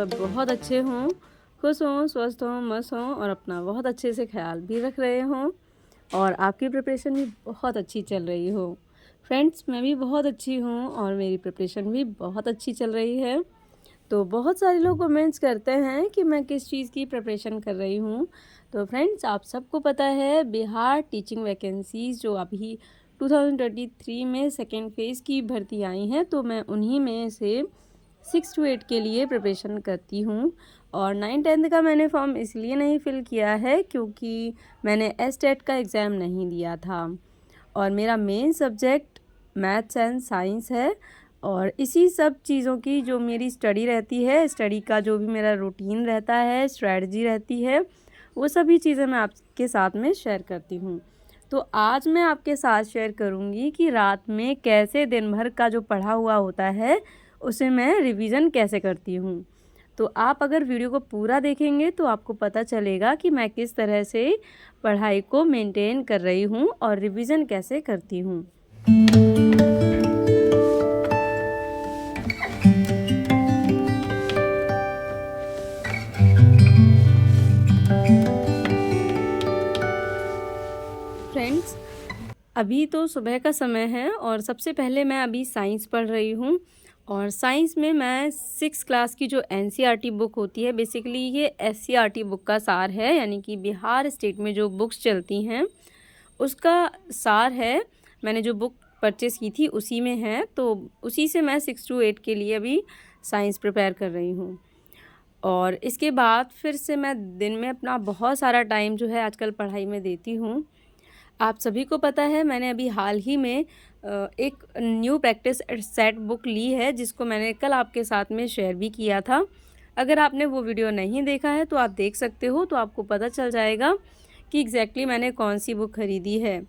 सब बहुत अच्छे हों, खुश हों, स्वस्थ हों, मस्त हों और अपना बहुत अच्छे से ख़्याल भी रख रहे हों और आपकी प्रिपरेशन भी बहुत अच्छी चल रही हो। फ्रेंड्स, मैं भी बहुत अच्छी हूँ और मेरी प्रिपरेशन भी बहुत अच्छी चल रही है। तो बहुत सारे लोग कमेंट्स करते हैं कि मैं किस चीज़ की प्रिपरेशन कर रही हूँ। तो फ्रेंड्स, आप सबको पता है बिहार टीचिंग वैकेंसीज़ जो अभी 2023 में सेकेंड फ़ेज़ की भर्ती आई हैं, तो मैं उन्हीं में से 6 to 8 के लिए प्रिपरेशन करती हूँ। और 9-10 का मैंने फॉर्म इसलिए नहीं फ़िल किया है क्योंकि मैंने एसटेट का एग्ज़ाम नहीं दिया था और मेरा main subject maths and science है। और इसी सब चीज़ों की जो मेरी स्टडी रहती है, स्टडी का जो भी मेरा रूटीन रहता है, स्ट्रैटेजी रहती है, वो सभी चीज़ें मैं आपके साथ में शेयर करती हूँ। तो आज मैं आपके साथ शेयर करूँगी कि रात में कैसे दिन भर का जो पढ़ा हुआ होता है उसे मैं रिवीज़न कैसे करती हूँ। तो आप अगर वीडियो को पूरा देखेंगे तो आपको पता चलेगा कि मैं किस तरह से पढ़ाई को मेंटेन कर रही हूँ और रिवीज़न कैसे करती हूँ। फ्रेंड्स, अभी तो सुबह का समय है और सबसे पहले मैं अभी साइंस पढ़ रही हूँ और साइंस में मैं 6 क्लास की जो एनसीईआरटी बुक होती है, बेसिकली ये एससीईआरटी बुक का सार है, यानी कि बिहार स्टेट में जो बुक्स चलती हैं उसका सार है। मैंने जो बुक परचेज़ की थी उसी में है, तो उसी से मैं 6 to 8 के लिए अभी साइंस प्रिपेयर कर रही हूँ। और इसके बाद फिर से मैं दिन में अपना बहुत सारा टाइम जो है आजकल पढ़ाई में देती हूँ। आप सभी को पता है मैंने अभी हाल ही में एक न्यू प्रैक्टिस सेट बुक ली है जिसको मैंने कल आपके साथ में शेयर भी किया था। अगर आपने वो वीडियो नहीं देखा है तो आप देख सकते हो, तो आपको पता चल जाएगा कि एग्जैक्टली मैंने कौन सी बुक ख़रीदी है।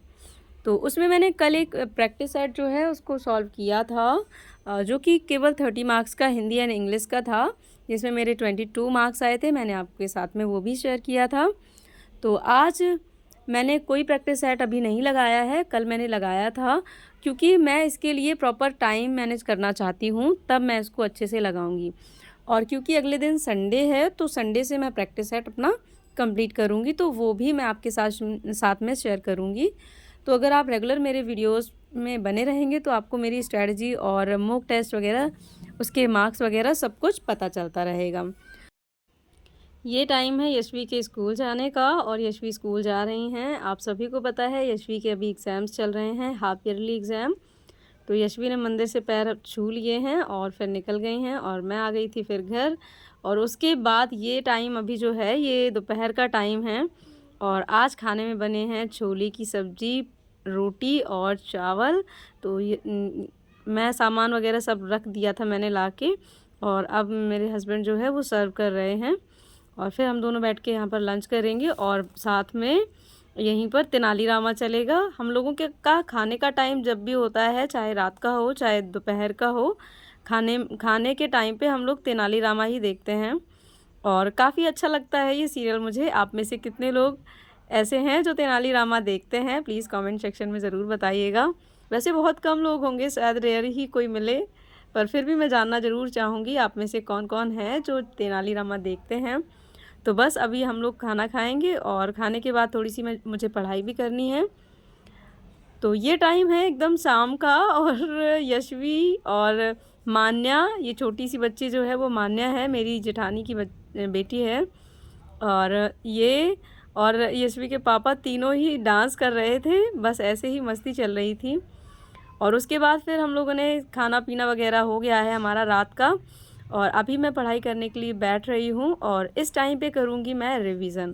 तो उसमें मैंने कल एक प्रैक्टिस सेट जो है उसको सॉल्व किया था, जो कि केवल 30 मार्क्स का हिंदी एंड इंग्लिश का था, जिसमें मेरे 22 मार्क्स आए थे। मैंने आपके साथ में वो भी शेयर किया था। तो आज मैंने कोई प्रैक्टिस सेट अभी नहीं लगाया है, कल मैंने लगाया था क्योंकि मैं इसके लिए प्रॉपर टाइम मैनेज करना चाहती हूँ, तब मैं इसको अच्छे से लगाऊंगी। और क्योंकि अगले दिन संडे है तो संडे से मैं प्रैक्टिस सेट अपना कंप्लीट करूँगी, तो वो भी मैं आपके साथ में शेयर करूँगी। तो अगर आप रेगुलर मेरे वीडियोस में बने रहेंगे तो आपको मेरी स्ट्रेटजी और मॉक टेस्ट वगैरह, उसके मार्क्स वगैरह सब कुछ पता चलता रहेगा। ये टाइम है यशवी के स्कूल जाने का और यशवी स्कूल जा रही हैं। आप सभी को पता है यशवी के अभी एग्ज़ाम्स चल रहे हैं, हाफ ईयरली एग्ज़ाम। तो यशवी ने मंदिर से पैर छू लिए हैं और फिर निकल गई हैं और मैं आ गई थी फिर घर। और उसके बाद ये टाइम अभी जो है ये दोपहर का टाइम है और आज खाने में बने हैं छोले की सब्ज़ी, रोटी और चावल। तो मैं सामान वगैरह सब रख दिया था मैंने ला के, और अब मेरे हस्बैंड जो है वो सर्व कर रहे हैं और फिर हम दोनों बैठ के यहाँ पर लंच करेंगे और साथ में यहीं पर तेनालीरामा चलेगा। हम लोगों के खाने का टाइम जब भी होता है, चाहे रात का हो चाहे दोपहर का हो, खाने के टाइम पे हम लोग तेनालीरामा ही देखते हैं और काफ़ी अच्छा लगता है ये सीरियल मुझे। आप में से कितने लोग ऐसे हैं जो तेनालीरामा देखते हैं, प्लीज़ कमेंट सेक्शन में ज़रूर बताइएगा। वैसे बहुत कम लोग होंगे, शायद रेयर ही कोई मिले, पर फिर भी मैं जानना ज़रूर चाहूँगी आप में से कौन कौन है जो तेनालीरामा देखते हैं। तो बस अभी हम लोग खाना खाएंगे और खाने के बाद थोड़ी सी मुझे पढ़ाई भी करनी है। तो ये टाइम है एकदम शाम का और यशवी और मान्या, ये छोटी सी बच्ची जो है वो मान्या है, मेरी जेठानी की बेटी है। और ये और यशवी के पापा तीनों ही डांस कर रहे थे, बस ऐसे ही मस्ती चल रही थी। और उसके बाद फिर हम लोगों ने खाना पीना वगैरह हो गया है हमारा रात का, और अभी मैं पढ़ाई करने के लिए बैठ रही हूँ और इस टाइम पे करूँगी मैं रिवीज़न।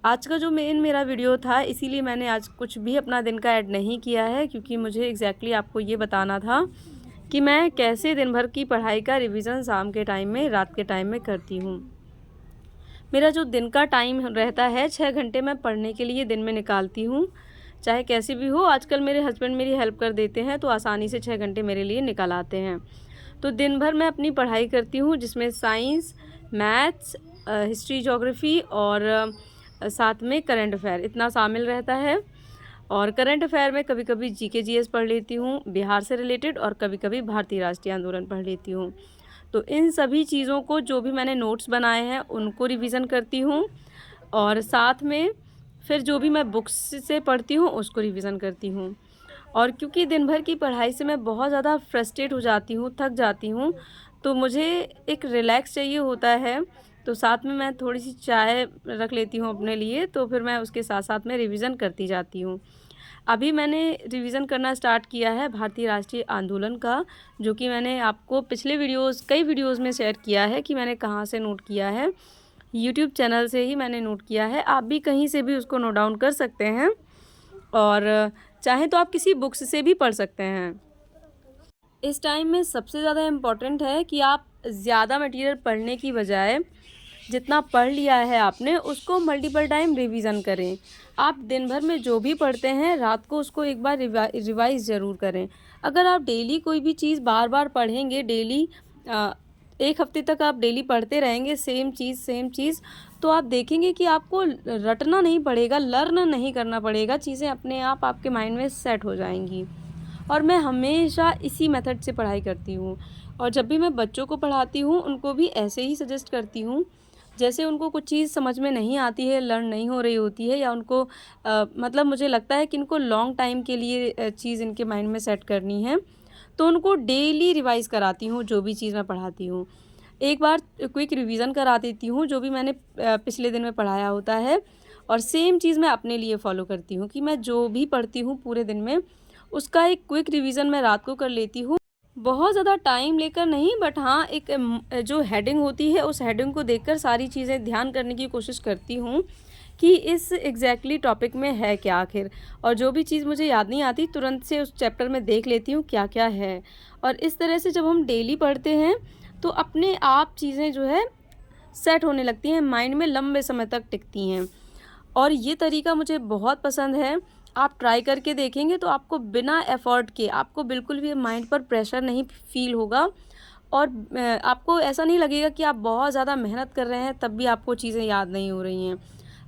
आज का जो मेरा वीडियो था, इसीलिए मैंने आज कुछ भी अपना दिन का ऐड नहीं किया है क्योंकि मुझे एग्जैक्टली आपको ये बताना था कि मैं कैसे दिन भर की पढ़ाई का रिवीज़न शाम के टाइम में, रात के टाइम में करती हूँ। मेरा जो दिन का टाइम रहता है 6 घंटे मैं पढ़ने के लिए दिन में निकालती हूँ, चाहे कैसे भी हो। आजकल मेरे हस्बैंड मेरी हेल्प कर देते हैं तो आसानी से 6 घंटे मेरे लिए निकल आते हैं। तो दिन भर मैं अपनी पढ़ाई करती हूँ जिसमें साइंस, मैथ्स, हिस्ट्री, ज्योग्राफी और साथ में करंट अफेयर इतना शामिल रहता है। और करंट अफेयर में कभी कभी जीके जीएस पढ़ लेती हूँ बिहार से रिलेटेड, और कभी कभी भारतीय राष्ट्रीय आंदोलन पढ़ लेती हूँ। तो इन सभी चीज़ों को, जो भी मैंने नोट्स बनाए हैं उनको रिवीज़न करती हूँ, और साथ में फिर जो भी मैं बुक्स से पढ़ती हूँ उसको रिवीज़न करती हूँ। और क्योंकि दिन भर की पढ़ाई से मैं बहुत ज़्यादा फ्रस्ट्रेट हो जाती हूँ, थक जाती हूँ, तो मुझे एक रिलैक्स चाहिए होता है। तो साथ में मैं थोड़ी-सी चाय रख लेती हूँ अपने लिए, तो फिर मैं उसके साथ-साथ में रिवीज़न करती जाती हूँ। अभी मैंने रिवीज़न करना स्टार्ट किया है भारतीय राष्ट्रीय आंदोलन का, जो कि मैंने आपको पिछले कई वीडियोज़ में शेयर किया है कि मैंने कहाँ से नोट किया है। यूट्यूब चैनल से ही मैंने नोट किया है। आप भी कहीं से भी उसको नोट डाउन कर सकते हैं, और चाहें तो आप किसी बुक्स से भी पढ़ सकते हैं। इस टाइम में सबसे ज़्यादा इम्पोर्टेंट है कि आप ज़्यादा मटेरियल पढ़ने की बजाय जितना पढ़ लिया है आपने उसको मल्टीपल टाइम रिवीज़न करें। आप दिन भर में जो भी पढ़ते हैं रात को उसको एक बार रिवाइज़ ज़रूर करें। अगर आप डेली कोई भी चीज़ बार-बार पढ़ेंगे, डेली 1 हफ़्ते तक आप डेली पढ़ते रहेंगे सेम चीज़, तो आप देखेंगे कि आपको रटना नहीं पड़ेगा, लर्न नहीं करना पड़ेगा, चीज़ें अपने आप आपके माइंड में सेट हो जाएँगी। और मैं हमेशा इसी मेथड से पढ़ाई करती हूँ, और जब भी मैं बच्चों को पढ़ाती हूँ उनको भी ऐसे ही सजेस्ट करती हूँ। जैसे उनको कुछ चीज़ समझ में नहीं आती है, लर्न नहीं हो रही होती है, या उनको मतलब मुझे लगता है कि इनको लॉन्ग टाइम के लिए चीज़ इनके माइंड में सेट करनी है, तो उनको डेली रिवाइज़ कराती हूँ जो भी चीज़ मैं पढ़ाती हूँ। एक बार क्विक रिवीज़न करा देती हूँ जो भी मैंने पिछले दिन में पढ़ाया होता है, और सेम चीज़ मैं अपने लिए फ़ॉलो करती हूँ कि मैं जो भी पढ़ती हूँ पूरे दिन में उसका एक क्विक रिवीज़न मैं रात को कर लेती हूँ। बहुत ज़्यादा टाइम लेकर नहीं, बट हाँ, एक जो हेडिंग होती है उस हेडिंग को देखकर सारी चीज़ें ध्यान करने की कोशिश करती हूँ कि इस एग्जैक्टली टॉपिक में है क्या आखिर। और जो भी चीज़ मुझे याद नहीं आती तुरंत से उस चैप्टर में देख लेती हूँ क्या क्या है। और इस तरह से जब हम डेली पढ़ते हैं तो अपने आप चीज़ें जो है सेट होने लगती हैं, माइंड में लंबे समय तक टिकती हैं। और ये तरीका मुझे बहुत पसंद है। आप ट्राई करके देखेंगे तो आपको बिना एफ़र्ट के, आपको बिल्कुल भी माइंड पर प्रेशर नहीं फ़ील होगा, और आपको ऐसा नहीं लगेगा कि आप बहुत ज़्यादा मेहनत कर रहे हैं तब भी आपको चीज़ें याद नहीं हो रही हैं।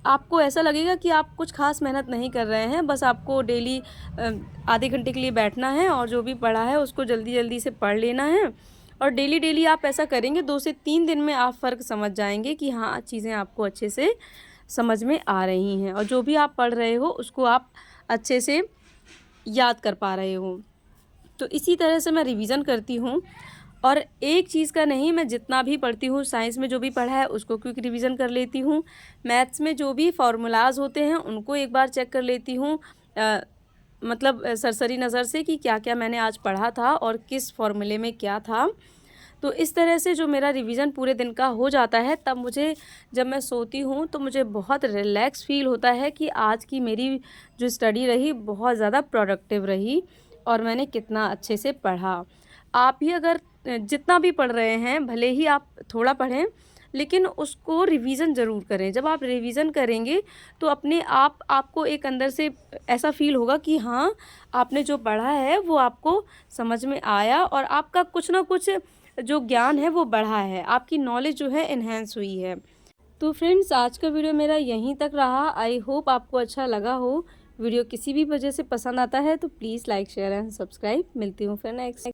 आपको ऐसा लगेगा कि आप कुछ ख़ास मेहनत नहीं कर रहे हैं, बस आपको डेली आधे घंटे के लिए बैठना है और जो भी पढ़ा है उसको जल्दी-जल्दी से पढ़ लेना है। और डेली आप ऐसा करेंगे 2 से 3 दिन में आप फ़र्क समझ जाएँगे कि हाँ, चीज़ें आपको अच्छे से समझ में आ रही हैं, और जो भी आप पढ़ रहे हो उसको आप अच्छे से याद कर पा रहे हो। तो इसी तरह से मैं रिवीज़न करती हूँ, और एक चीज़ का नहीं, मैं जितना भी पढ़ती हूँ, साइंस में जो भी पढ़ा है उसको क्विक रिवीज़न कर लेती हूँ। मैथ्स में जो भी फ़ॉर्मूलाज़ होते हैं उनको एक बार चेक कर लेती हूँ, मतलब सरसरी नज़र से कि क्या-क्या मैंने आज पढ़ा था और किस फ़ॉर्मूले में क्या था। तो इस तरह से जो मेरा रिवीज़न पूरे दिन का हो जाता है, तब मुझे, जब मैं सोती हूँ तो मुझे बहुत रिलैक्स फ़ील होता है कि आज की मेरी जो स्टडी रही बहुत ज़्यादा प्रोडक्टिव रही, और मैंने कितना अच्छे से पढ़ा। आप भी अगर जितना भी पढ़ रहे हैं, भले ही आप थोड़ा पढ़ें, लेकिन उसको रिवीज़न ज़रूर करें। जब आप रिवीज़न करेंगे तो अपने आप आपको एक अंदर से ऐसा फ़ील होगा कि हाँ, आपने जो पढ़ा है वो आपको समझ में आया, और आपका कुछ ना कुछ जो ज्ञान है वो बढ़ा है, आपकी नॉलेज जो है एनहांस हुई है। तो फ्रेंड्स, आज का वीडियो मेरा यहीं तक रहा। आई होप आपको अच्छा लगा हो। वीडियो किसी भी वजह से पसंद आता है तो please like, share and subscribe. मिलती हूँ फिर नेक्स्ट।